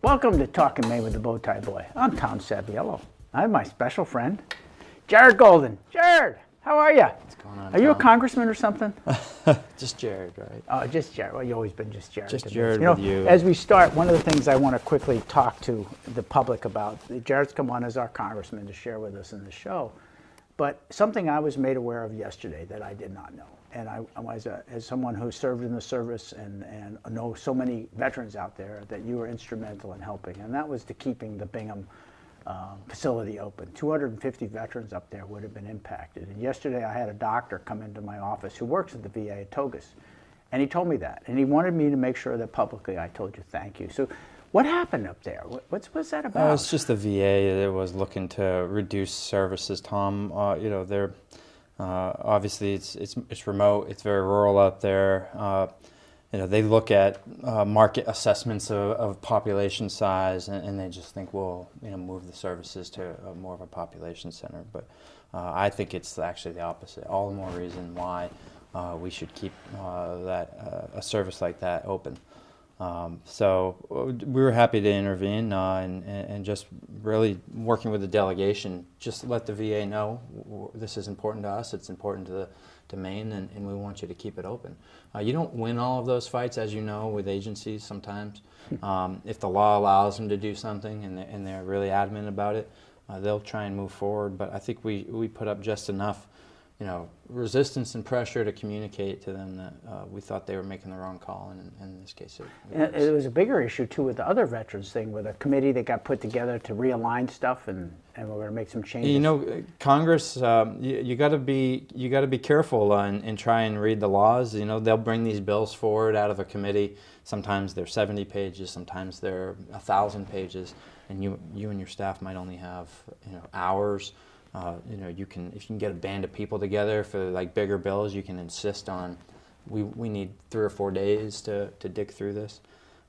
Welcome to Talkin Maine with the Bowtie Boy. I'm Tom Saviello. I have my special friend, Jared Golden. Jared, how are you? What's going on, Are you a Tom? congressman or something? Just Jared, right? Oh, just Jared. Well, you've always been just Jared. Just to me. Jared You know, with you. as we start, one of the things I want to quickly talk to the public about, Jared's come on as our congressman to share with us in the show, but something I was made aware of yesterday that I did not know. And I was, as someone who served in the service and know so many veterans out there, that you were instrumental in helping, and that was to keeping the Bingham facility open. 250 veterans up there would have been impacted. And yesterday I had a doctor come into my office who works at the VA at Togus, and he told me that. And he wanted me to make sure that publicly I told you thank you. So what happened up there? What's that about? It's just the VA that was looking to reduce services, Tom. You know, they're obviously it's remote. It's very rural out there. You know, they look at market assessments of population size, and they just think, well, you know, move the services to more of a population center. But I think it's actually the opposite. All the more reason why we should keep a service like that open. So we were happy to intervene and just really working with the delegation, just to let the VA know this is important to us, it's important to Maine, and we want you to keep it open. You don't win all of those fights, as you know, with agencies sometimes. If the law allows them to do something and they're really adamant about it, they'll try and move forward. But I think we put up just enough, you know, resistance and pressure to communicate to them that we thought they were making the wrong call, and in this case it was a bigger issue too with the other veterans thing, with a committee that got put together to realign stuff, and we're going to make some changes. You know, Congress, you got to be careful and try and read the laws. You know, they'll bring these bills forward out of a committee. Sometimes they're 70 pages, sometimes they're 1,000 pages, and you and your staff might only have, you know, hours. You know, if you can get a band of people together for like bigger bills, you can insist on, we need 3 or 4 days to dig through this.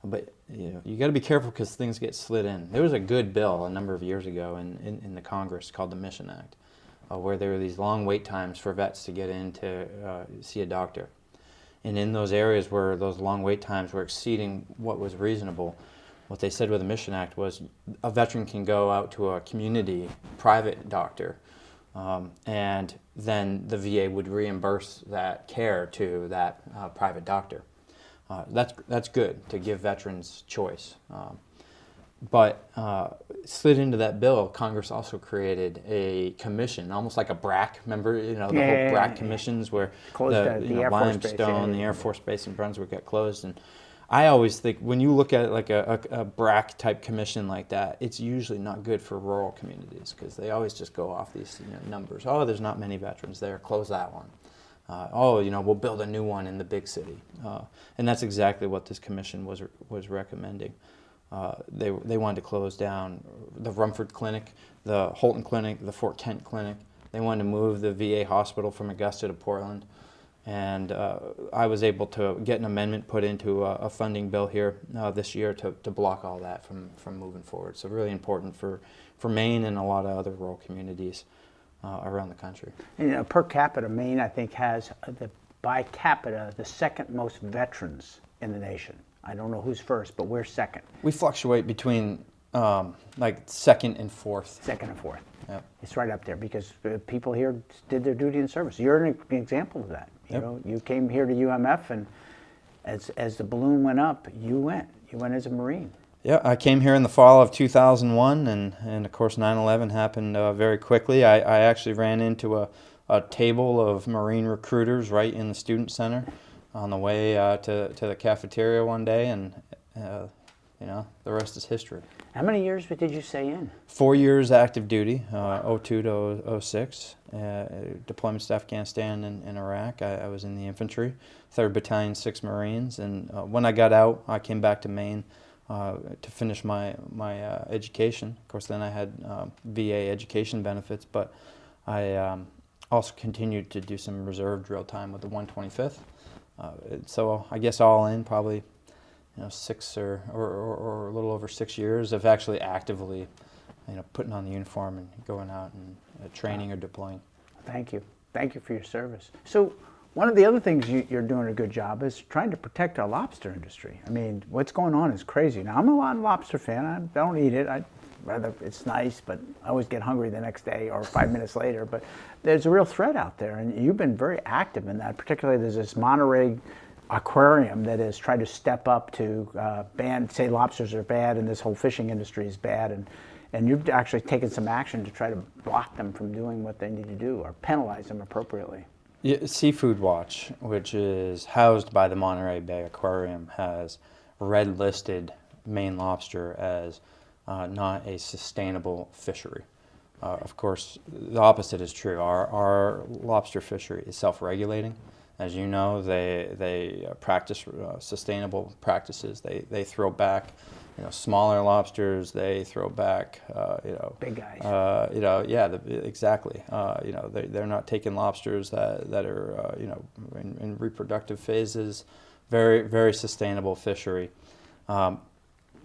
But you know, you got to be careful because things get slid in. There was a good bill a number of years ago in the Congress called the Mission Act, where there were these long wait times for vets to get in to see a doctor. And in those areas where those long wait times were exceeding what was reasonable, what they said with the Mission Act was a veteran can go out to a community private doctor, and then the VA would reimburse that care to that private doctor. That's good to give veterans choice. But slid into that bill, Congress also created a commission, almost like a BRAC. Remember, you know, the whole BRAC commissions where the Air Force Limestone, base, the Air Force Base in Brunswick got closed. And I always think when you look at it like a BRAC type commission like that, it's usually not good for rural communities because they always just go off these, you know, numbers. Oh, there's not many veterans there. Close that one. Oh, you know, we'll build a new one in the big city. And that's exactly what this commission was recommending. They wanted to close down the Rumford Clinic, the Holton Clinic, the Fort Kent Clinic. They wanted to move the VA hospital from Augusta to Portland. And I was able to get an amendment put into a funding bill here this year to block all that from moving forward. So really important for Maine and a lot of other rural communities around the country. You know, per capita, Maine, I think, has by capita the second most veterans in the nation. I don't know who's first, but we're second. We fluctuate between like second and fourth. Second and fourth. Yep. It's right up there because people here did their duty in service. You're an example of that. You Yep. know, you came here to UMF, and as the balloon went up, you went as a Marine. Yeah, I came here in the fall of 2001, and of course 9/11 happened very quickly. I actually ran into a table of Marine recruiters right in the Student Center on the way to the cafeteria one day, and you know, the rest is history. How many years did you stay in? 4 years active duty, 02 to 06, deployments to Afghanistan and Iraq. I was in the infantry, 3rd Battalion, 6 Marines, and when I got out, I came back to Maine to finish my education. Of course, then I had VA education benefits, but I also continued to do some reserve drill time with the 125th. So I guess all in, probably, you know, 6 or a little over 6 years of actually actively, you know, putting on the uniform and going out and training or deploying. Thank you for your service. So One of the other things you're doing a good job is trying to protect our lobster industry. I mean, what's going on is crazy. Now, I'm a lobster fan. I don't eat it. Rather, it's nice, but I always get hungry the next day or 5 minutes later. But there's a real threat out there, and you've been very active in that. Particularly, there's this Monterey aquarium that has tried to step up to say lobsters are bad and this whole fishing industry is bad, and you've actually taken some action to try to block them from doing what they need to do or penalize them appropriately. Yeah, Seafood Watch, which is housed by the Monterey Bay Aquarium, has red listed Maine lobster as not a sustainable fishery. Of course, the opposite is true. Our lobster fishery is self-regulating. As you know, they practice sustainable practices. They throw back, smaller lobsters. They throw back, big guys. Exactly. They're not taking lobsters that are, in reproductive phases. Very, very sustainable fishery.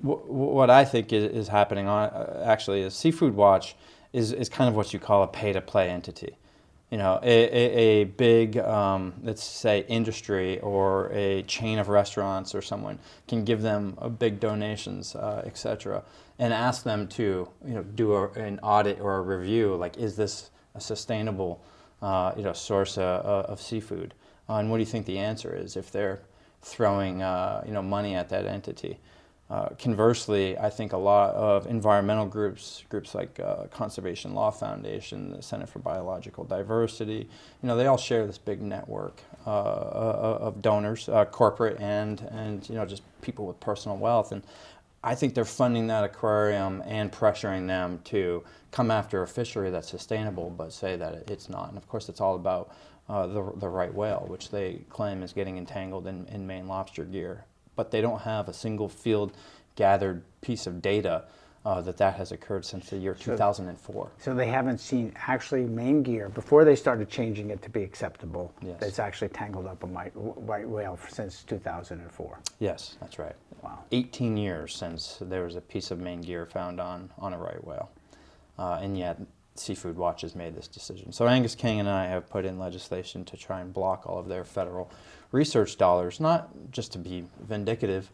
What I think is happening actually is Seafood Watch is kind of what you call a pay-to-play entity. A big, let's say, industry or a chain of restaurants or someone can give them big donations, etc., and ask them to, do an audit or a review. Like, is this a sustainable, source of seafood? And what do you think the answer is if they're throwing, money at that entity? Conversely, I think a lot of environmental groups like Conservation Law Foundation, the Center for Biological Diversity, they all share this big network of donors, corporate and just people with personal wealth. And I think they're funding that aquarium and pressuring them to come after a fishery that's sustainable, but say that it's not. And of course, it's all about the right whale, which they claim is getting entangled in Maine lobster gear. But they don't have a single field gathered piece of data that has occurred since the year 2004. So they haven't seen actually Maine gear before they started changing it to be acceptable. Yes. That's actually tangled up a right whale since 2004. Yes, that's right. Wow. 18 years since there was a piece of Maine gear found on a right whale, and yet Seafood Watch has made this decision. So Angus King and I have put in legislation to try and block all of their federal research dollars, not just to be vindicative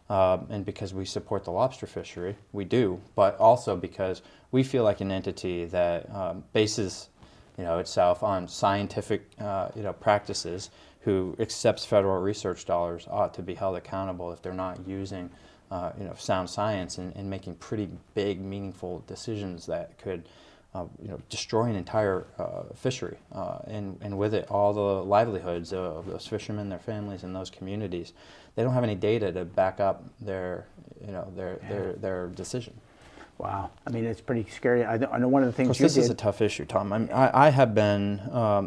and because we support the lobster fishery, we do, but also because we feel like an entity that bases itself on scientific practices, who accepts federal research dollars, ought to be held accountable if they're not using sound science and making pretty big, meaningful decisions that could destroy an entire fishery, and with it all the livelihoods of those fishermen, their families, and those communities. They don't have any data to back up their decision. Wow, I mean, it's pretty scary. I know one of the things of course, you this did. is a tough issue, Tom. I have been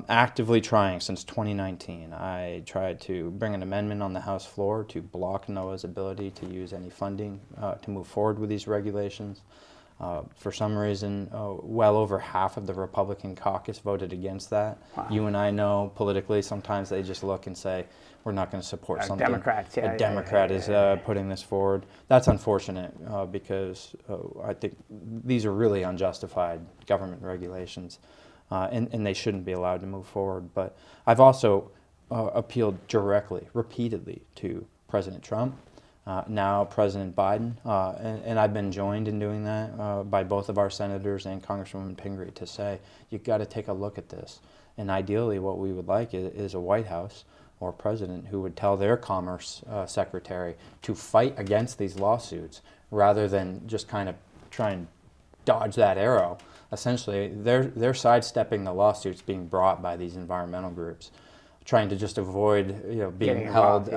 actively trying since 2019. I tried to bring an amendment on the House floor to block NOAA's ability to use any funding to move forward with these regulations. For some reason, well over half of the Republican caucus voted against that. Wow. You and I know politically sometimes they just look and say, we're not going to support something. Democrats, yeah, a Democrat is putting this forward. That's unfortunate because I think these are really unjustified government regulations, and they shouldn't be allowed to move forward. But I've also appealed directly, repeatedly, to President Trump, now President Biden, and I've been joined in doing that by both of our senators and Congresswoman Pingree to say, you've got to take a look at this. And ideally what we would like is a White House or president who would tell their Commerce Secretary to fight against these lawsuits rather than just kind of try and dodge that arrow. Essentially, they're sidestepping the lawsuits being brought by these environmental groups, trying to just avoid being held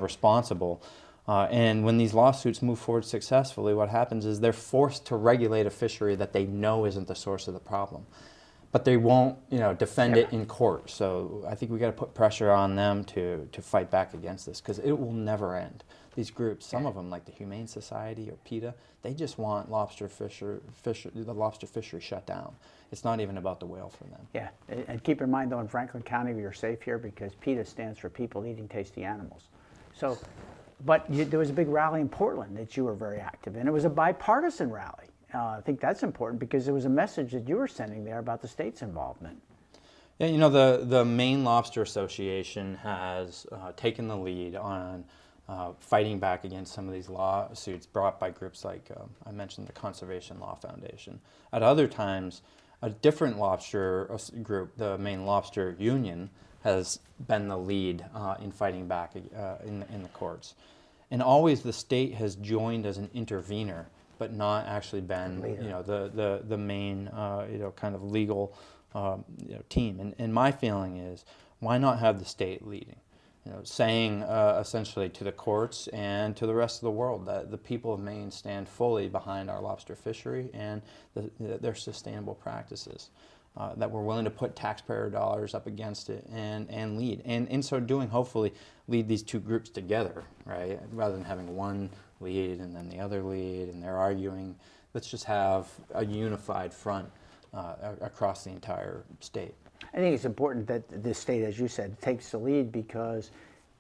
responsible. And when these lawsuits move forward successfully, what happens is they're forced to regulate a fishery that they know isn't the source of the problem. But they won't, defend it in court. So I think we got to put pressure on them to fight back against this, because it will never end. These groups, some of them, like the Humane Society or PETA, they just want the lobster fishery shut down. It's not even about the whale for them. Yeah, and keep in mind, though, in Franklin County, you're safe here because PETA stands for People Eating Tasty Animals. So, but there was a big rally in Portland that you were very active in. It was a bipartisan rally. I think that's important because there was a message that you were sending there about the state's involvement. Yeah, the Maine Lobster Association has taken the lead on fighting back against some of these lawsuits brought by groups like, I mentioned, the Conservation Law Foundation. At other times, a different lobster group, the Maine Lobster Union, has been the lead in fighting back in the courts. And always the state has joined as an intervener, but not actually been, the main, kind of legal team. And my feeling is, why not have the state leading? Saying essentially to the courts and to the rest of the world that the people of Maine stand fully behind our lobster fishery and their sustainable practices. That we're willing to put taxpayer dollars up against it and lead. And in so doing, hopefully, lead these two groups together, right? Rather than having one lead and then the other lead and they're arguing. Let's just have a unified front across the entire state. I think it's important that the state, as you said, takes the lead because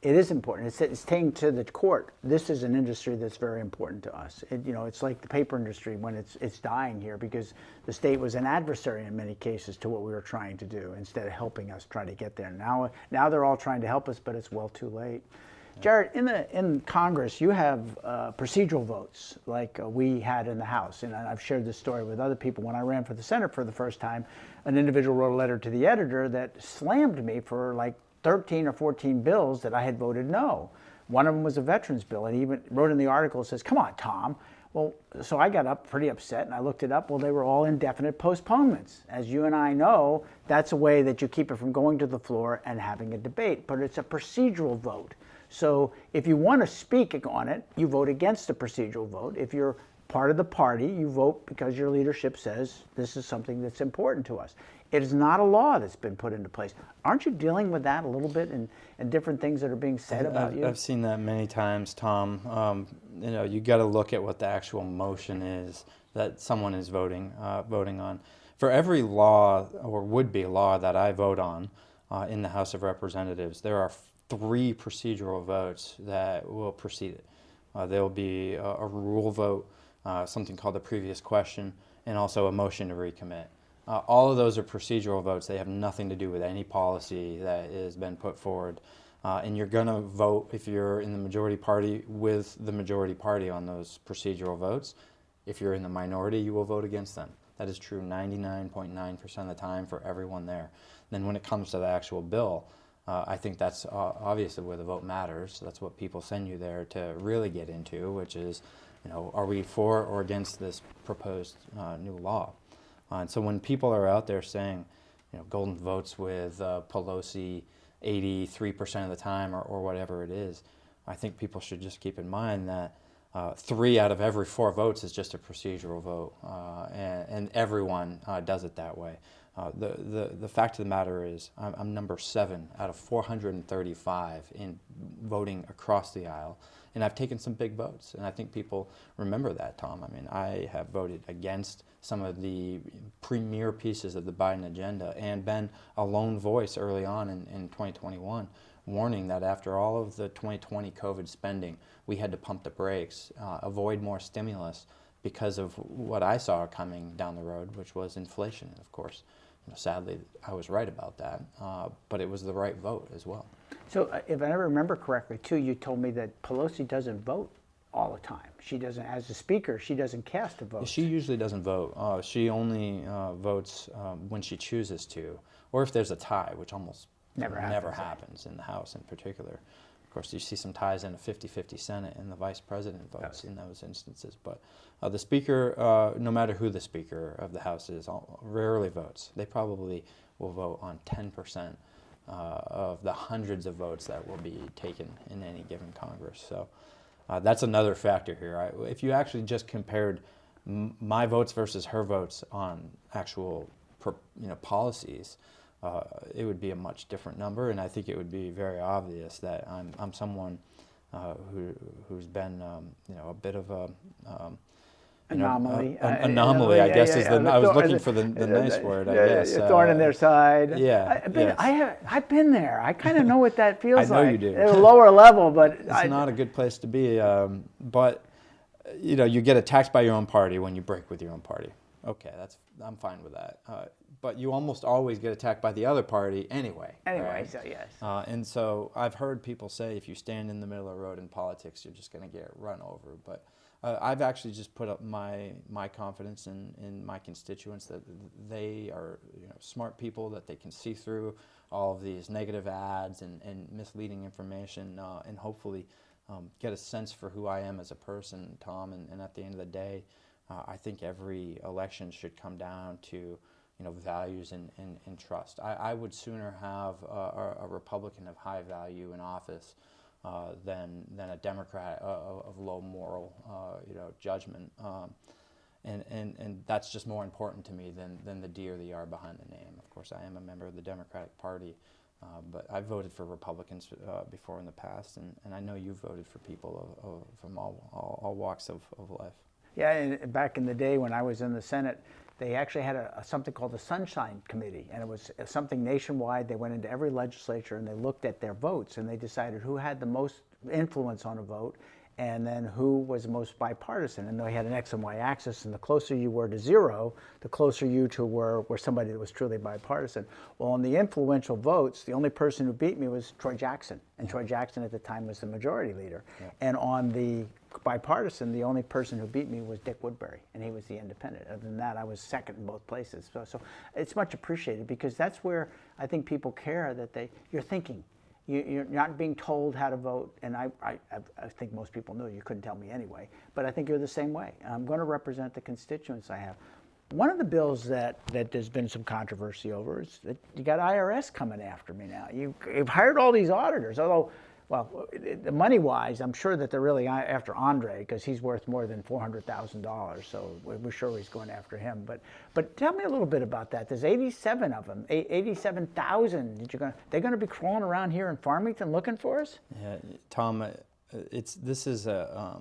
it is important. It's taken to the court. This is an industry that's very important to us. It's like the paper industry when it's dying here because the state was an adversary in many cases to what we were trying to do instead of helping us try to get there. Now they're all trying to help us, but it's well too late. Jared, in Congress, you have procedural votes like we had in the House, and I've shared this story with other people. When I ran for the Senate for the first time, an individual wrote a letter to the editor that slammed me for like 13 or 14 bills that I had voted no. One of them was a veterans bill, and he even wrote in the article, says, "Come on, Tom." Well, so I got up pretty upset, and I looked it up. Well, they were all indefinite postponements. As you and I know, that's a way that you keep it from going to the floor and having a debate, but it's a procedural vote. So if you want to speak on it, you vote against the procedural vote. If you're part of the party, you vote because your leadership says this is something that's important to us. It is not a law that's been put into place. Aren't you dealing with that a little bit and different things that are being said about you? I've seen that many times, Tom. You got to look at what the actual motion is that someone is voting on. For every law or would-be law that I vote on in the House of Representatives, there are 3 procedural votes that will precede it. There will be a rule vote, something called the previous question, and also a motion to recommit. All of those are procedural votes. They have nothing to do with any policy that has been put forward. And you're going to vote, if you're in the majority party, with the majority party on those procedural votes. If you're in the minority, you will vote against them. That is true 99.9% of the time for everyone there. Then when it comes to the actual bill, I think that's obviously where the vote matters. That's what people send you there to really get into, which is, are we for or against this proposed new law? And so when people are out there saying, golden votes with Pelosi 83% of the time or whatever it is, I think people should just keep in mind that 3 out of every 4 votes is just a procedural vote, and everyone does it that way. The fact of the matter is I'm number 7 out of 435 in voting across the aisle, and I've taken some big votes, and I think people remember that, Tom. I mean, I have voted against some of the premier pieces of the Biden agenda and been a lone voice early on in 2021, warning that after all of the 2020 COVID spending, we had to pump the brakes, avoid more stimulus because of what I saw coming down the road, which was inflation, of course. Sadly, I was right about that, but it was the right vote as well. So if I remember correctly, too, you told me that Pelosi doesn't vote all the time. She doesn't, as a speaker, she doesn't cast a vote. She usually doesn't vote. She only votes when she chooses to, or if there's a tie, which almost never happens in the House in particular. Of course, you see some ties in a 50-50 Senate, and the vice president votes in those instances. But the speaker, no matter who the speaker of the House is, rarely votes. They probably will vote on 10% of the hundreds of votes that will be taken in any given Congress. So that's another factor here. If you actually just compared my votes versus her votes on actual policies, it would be a much different number, and I think it would be very obvious that I'm someone who's been a bit of a anomaly. Anomaly, I guess is the. I was looking for the nice word. I guess thorn in their side. Yeah, I've been there. I kind of know what that feels like. I know you do. At a lower level, but it's not a good place to be. But you get attacked by your own party when you break with your own party. Okay, I'm fine with that. but you almost always get attacked by the other party anyway. Anyway, right? so yes. And so I've heard people say if you stand in the middle of the road in politics, you're just going to get run over. But I've actually just put up my confidence in my constituents that they are smart people, that they can see through all of these negative ads and misleading information, and hopefully get a sense for who I am as a person, Tom. And at the end of the day, I think every election should come down to values and trust. I would sooner have a Republican of high value in office than a Democrat of low moral judgment. And that's just more important to me than the D or the R behind the name. Of course, I am a member of the Democratic Party, but I've voted for Republicans before in the past, and I know you've voted for people from all walks of life. Yeah, and back in the day when I was in the Senate, they actually had something called the Sunshine Committee, and it was something nationwide. They went into every legislature and they looked at their votes, and they decided who had the most influence on a vote, and then who was the most bipartisan. And they had an X and Y axis, and the closer you were to zero, the closer you to were somebody that was truly bipartisan. Well, on the influential votes, the only person who beat me was Troy Jackson, and Troy Jackson at the time was the majority leader. Yeah. And on the bipartisan, the only person who beat me was Dick Woodbury, and he was the independent. Other than that, I was second in both places. So it's much appreciated, because that's where I think people care that you're thinking. You're not being told how to vote, and I think most people knew. You couldn't tell me anyway, but I think you're the same way. I'm going to represent the constituents I have. One of the bills that there's been some controversy over is that you got IRS coming after me now. You've hired all these auditors, although, well, the money-wise, I'm sure that they're really after Andre, because he's worth more than $400,000, so we're sure he's going after him. But tell me a little bit about that. There's 87 of them, 87,000. They're going to be crawling around here in Farmington looking for us? Yeah, Tom, this is a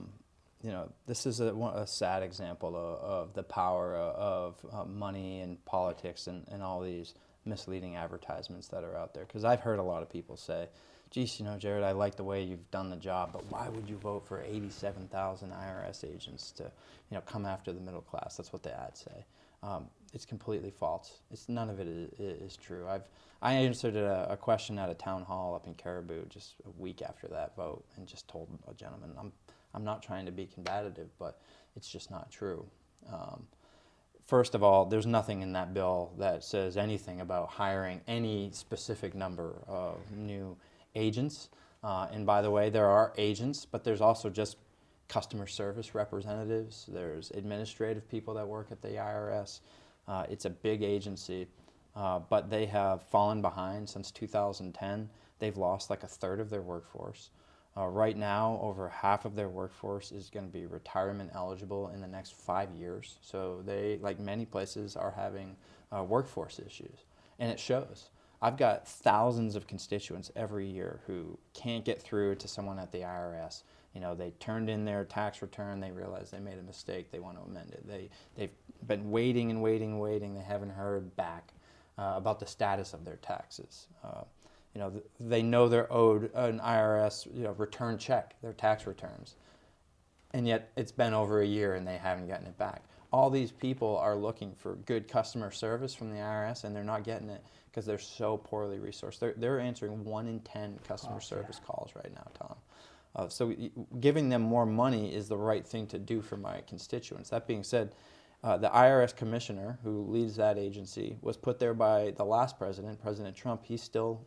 sad example of the power of money and politics and all these misleading advertisements that are out there. Because I've heard a lot of people say, geez, Jared, I like the way you've done the job, but why would you vote for 87,000 IRS agents to, come after the middle class? That's what the ads say. It's completely false. None of it is true. I answered a question at a town hall up in Caribou just a week after that vote, and just told a gentleman, I'm not trying to be combative, but it's just not true. First of all, there's nothing in that bill that says anything about hiring any specific number of new agents. And by the way, there are agents, but there's also just customer service representatives. There's administrative people that work at the IRS. It's a big agency, but they have fallen behind since 2010. They've lost like a third of their workforce. Right now, over half of their workforce is going to be retirement eligible in the next 5 years. So they, like many places, are having workforce issues, and it shows. I've got thousands of constituents every year who can't get through to someone at the IRS. They turned in their tax return, they realized they made a mistake, they want to amend it. They've been waiting and waiting and waiting, they haven't heard back about the status of their taxes. They know they're owed an IRS return check, their tax returns, and yet it's been over a year and they haven't gotten it back. All these people are looking for good customer service from the IRS, and they're not getting it because they're so poorly resourced. They're answering 1 in 10 customer service calls right now, Tom. So giving them more money is the right thing to do for my constituents. That being said, the IRS commissioner who leads that agency was put there by the last president, President Trump. He's still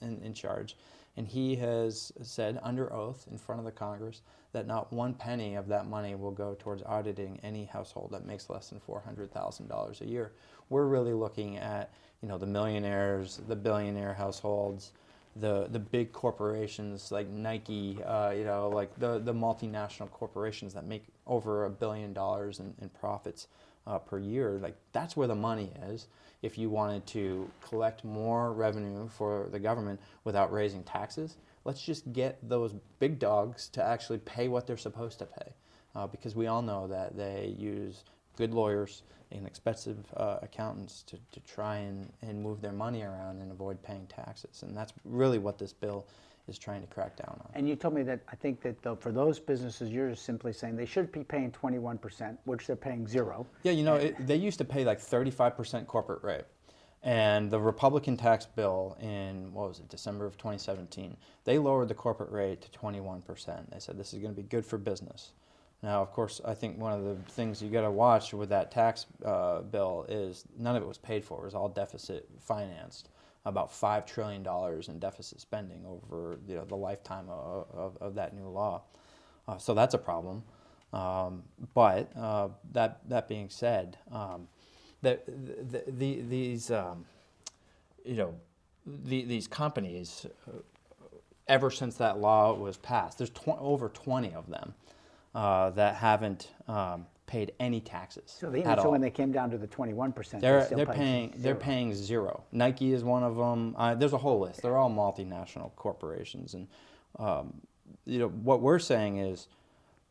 in charge. And he has said under oath in front of the Congress that not 1 penny of that money will go towards auditing any household that makes less than $400,000 a year. We're really looking at the millionaires, the billionaire households, the big corporations like Nike, like the multinational corporations that make over $1 billion in profits per year. Like, that's where the money is. If you wanted to collect more revenue for the government without raising taxes, let's just get those big dogs to actually pay what they're supposed to pay, because we all know that they use good lawyers and expensive accountants to try and move their money around and avoid paying taxes. And that's really what this bill is trying to crack down on. And you told me that I think that for those businesses, you're just simply saying they should be paying 21%, which they're paying 0. Yeah, they used to pay like 35% corporate rate. And the Republican tax bill in, what was it, December of 2017, they lowered the corporate rate to 21%. They said this is going to be good for business. Now, of course, I think one of the things you got to watch with that tax bill is none of it was paid for. It was all deficit financed, about $5 trillion in deficit spending over the lifetime of that new law. So that's a problem. But that being said, these companies, ever since that law was passed, there's over 20 of them that haven't paid any taxes. So, when they came down to the 21%, they're paying zero. Nike is one of them. There's a whole list. They're all multinational corporations, and what we're saying is,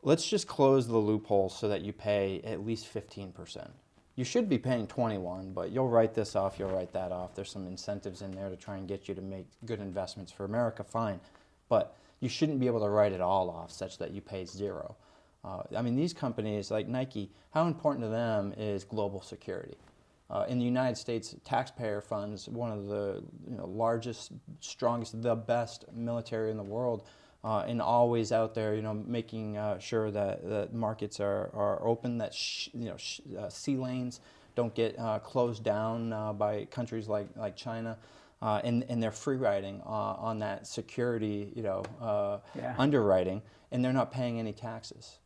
let's just close the loophole so that you pay at least 15%. You should be paying 21, but you'll write this off, you'll write that off. There's some incentives in there to try and get you to make good investments for America, fine. But you shouldn't be able to write it all off such that you pay zero. These companies like Nike, how important to them is global security? In the United States, taxpayer funds, one of the largest, strongest, the best military in the world, and always out there, making sure that markets are open, that sea lanes don't get closed down by countries like China, and they're free riding on that security, underwriting, and they're not paying any taxes.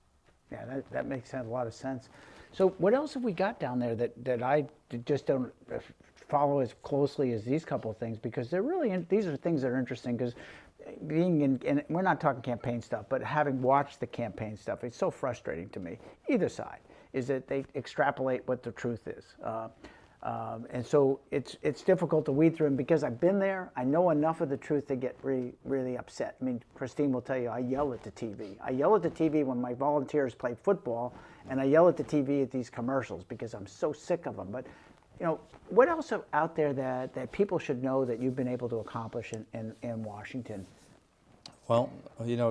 Yeah, that makes a lot of sense. So what else have we got down there that I just don't follow as closely as these couple of things? Because these are things that are interesting, because being in, and we're not talking campaign stuff, but having watched the campaign stuff, it's so frustrating to me, either side, is that they extrapolate what the truth is. And so it's difficult to weed through them, because I've been there. I know enough of the truth to get really, really upset. Christine will tell you, I yell at the TV. I yell at the TV when my volunteers play football, and I yell at the TV at these commercials because I'm so sick of them. But what else are out there that people should know that you've been able to accomplish in Washington? Well,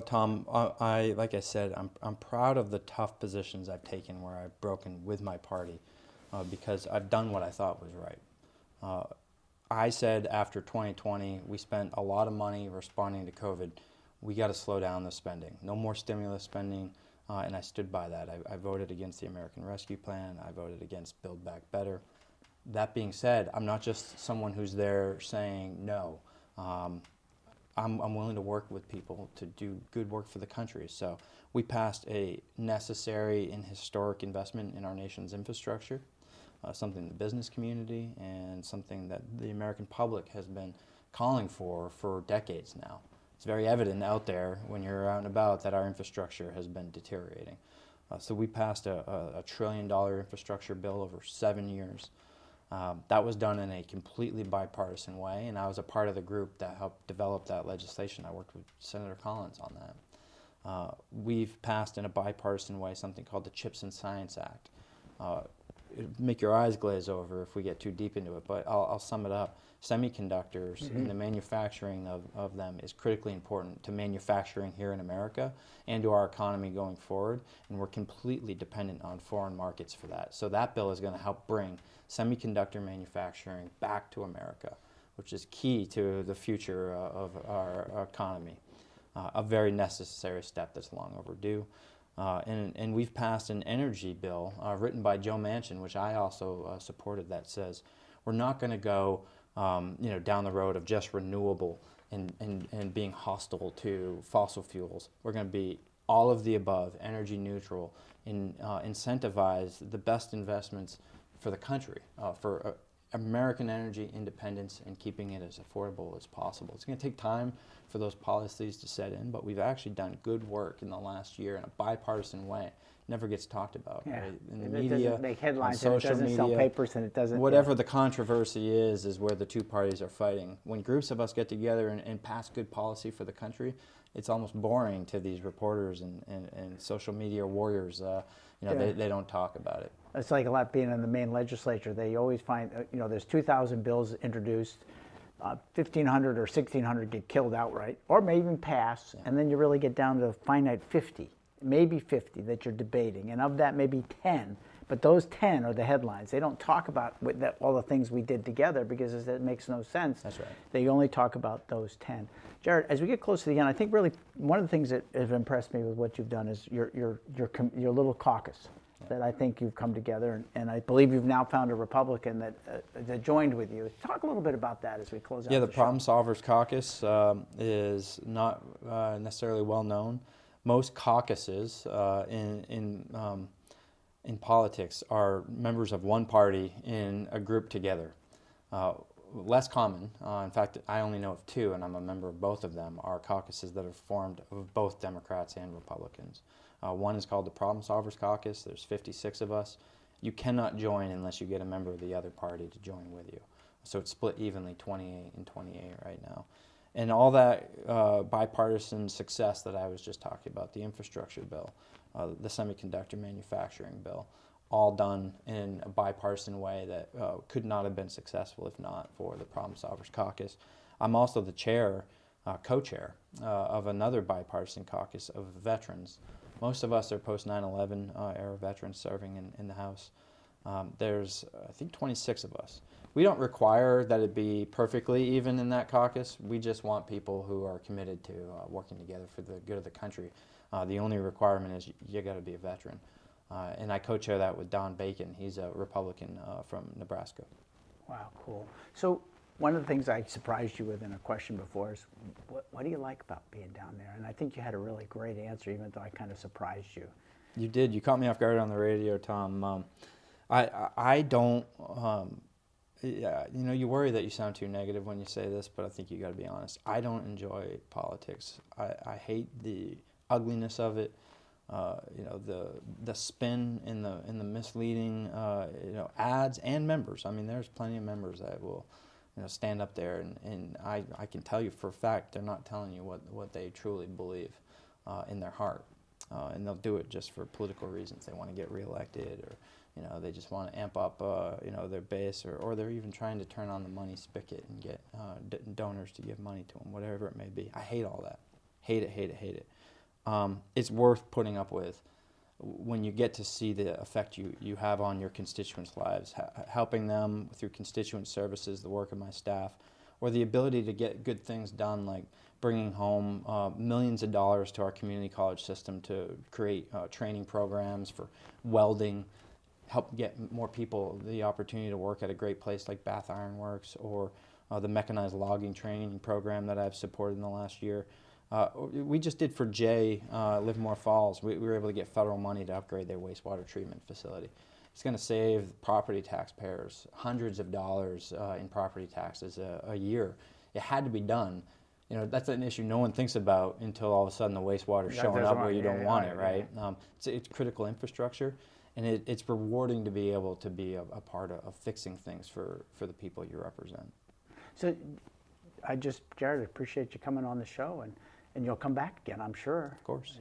Tom, like I said, I'm proud of the tough positions I've taken where I've broken with my party. Because I've done what I thought was right. I said after 2020, we spent a lot of money responding to COVID. We got to slow down the spending. No more stimulus spending, and I stood by that. I voted against the American Rescue Plan. I voted against Build Back Better. That being said, I'm not just someone who's there saying no. I'm willing to work with people to do good work for the country. So we passed a necessary and historic investment in our nation's infrastructure. Something the business community and something that the American public has been calling for decades now. It's very evident out there when you're out and about that our infrastructure has been deteriorating. So we passed a $1 trillion infrastructure bill over 7 years. That was done in a completely bipartisan way, and I was a part of the group that helped develop that legislation. I worked with Senator Collins on that. We've passed in a bipartisan way something called the CHIPS and Science Act. Make your eyes glaze over if we get too deep into it, but I'll sum it up. Semiconductors and the manufacturing of them is critically important to manufacturing here in America and to our economy going forward, and we're completely dependent on foreign markets for that. So that bill is going to help bring semiconductor manufacturing back to America, which is key to the future of our economy. A very necessary step that's long overdue. And we've passed an energy bill written by Joe Manchin, which I also supported, that says we're not going to go down the road of just renewable and being hostile to fossil fuels. We're going to be all of the above, energy neutral, and incentivize the best investments for the country, for American energy independence and keeping it as affordable as possible. It's going to take time for those policies to set in, but we've actually done good work in the last year in a bipartisan way. It never gets talked about, yeah. right? In the it media, doesn't make headlines, on and it social doesn't sell media, papers, and it doesn't... whatever the controversy is where the two parties are fighting. When groups of us get together and pass good policy for the country, it's almost boring to these reporters and social media warriors. They don't talk about it. It's like a lot being in the Maine legislature. They always find, there's 2,000 bills introduced, 1,500 or 1,600 get killed outright, or may even pass, and then you really get down to a finite 50, maybe 50 that you're debating, and of that maybe 10 But those 10 are the headlines. They don't talk about all the things we did together because it makes no sense. That's right. They only talk about those 10. Jared, as we get close to the end, I think really one of the things that have impressed me with what you've done is your little caucus. That I think you've come together, and I believe you've now found a Republican that joined with you. Talk a little bit about that as we close out. Yeah, the show. Problem Solvers Caucus is not necessarily well known. Most caucuses in politics are members of one party in a group together. Less common. In fact, I only know of two, and I'm a member of both of them, are caucuses that are formed of both Democrats and Republicans. One is called the Problem Solvers Caucus. There's 56 of us. You cannot join unless you get a member of the other party to join with you. So it's split evenly, 28 and 28 right now. And all that bipartisan success that I was just talking about, the infrastructure bill, the semiconductor manufacturing bill, all done in a bipartisan way that could not have been successful if not for the Problem Solvers Caucus. I'm also the chair, co-chair of another bipartisan caucus of veterans. Most of us are post 9/11 era veterans serving in the House. There's, I think, 26 of us. We don't require that it be perfectly even in that caucus. We just want people who are committed to working together for the good of the country. The only requirement is you got to be a veteran. And I co-chair that with Don Bacon. He's a Republican from Nebraska. Wow, cool. So one of the things I surprised you with in a question before is, what do you like about being down there? And I think you had a really great answer, even though I kind of surprised you. You did. You caught me off guard on the radio, Tom. I don't. Yeah, you know, you worry that you sound too negative when you say this, but I think you got to be honest. I don't enjoy politics. I hate the ugliness of it. You know, the spin and the misleading, you know, ads and members. I mean, there's plenty of members that will, you know, stand up there and I can tell you for a fact they're not telling you what they truly believe in their heart, and they'll do it just for political reasons. They want to get reelected, or you know, they just want to amp up you know, their base, or they're even trying to turn on the money spigot and get donors to give money to them, whatever it may be. I hate all that. Hate it, hate it, hate it. It's worth putting up with when you get to see the effect you have on your constituents' lives, helping them through constituent services, the work of my staff, or the ability to get good things done, like bringing home millions of dollars to our community college system to create training programs for welding, help get more people the opportunity to work at a great place like Bath Iron Works, or the mechanized logging training program that I've supported in the last year. We just did for Jay, Livermore Falls. We were able to get federal money to upgrade their wastewater treatment facility. It's going to save property taxpayers hundreds of dollars in property taxes a year. It had to be done. You know, that's an issue no one thinks about until all of a sudden the wastewater's showing up where you don't want it, right? It's critical infrastructure, and it's rewarding to be able to be a part of fixing things for the people you represent. So Jared, I appreciate you coming on the show, and you'll come back again, I'm sure. Of course.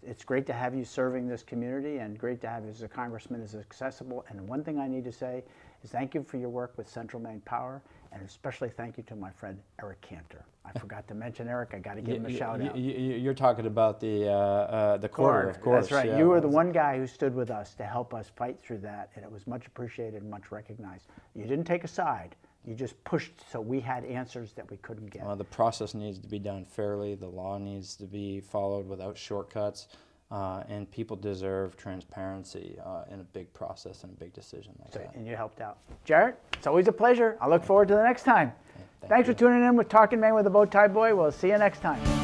It's great to have you serving this community, and great to have you as a congressman as accessible. And one thing I need to say is thank you for your work with Central Maine Power, and especially thank you to my friend Eric Cantor. I forgot to mention Eric. I got to give him a shout out. You're talking about the quarter, of course. That's right. Yeah. You were the one guy who stood with us to help us fight through that, and it was much appreciated and much recognized. You didn't take a side. You just pushed so we had answers that we couldn't get. The process needs to be done fairly. The law needs to be followed without shortcuts. And people deserve transparency in a big process and a big decision like that. And you helped out. Jarrett, it's always a pleasure. I look forward to the next time. Thanks for tuning in with Talkin' Maine with the Bowtie Boy. We'll see you next time.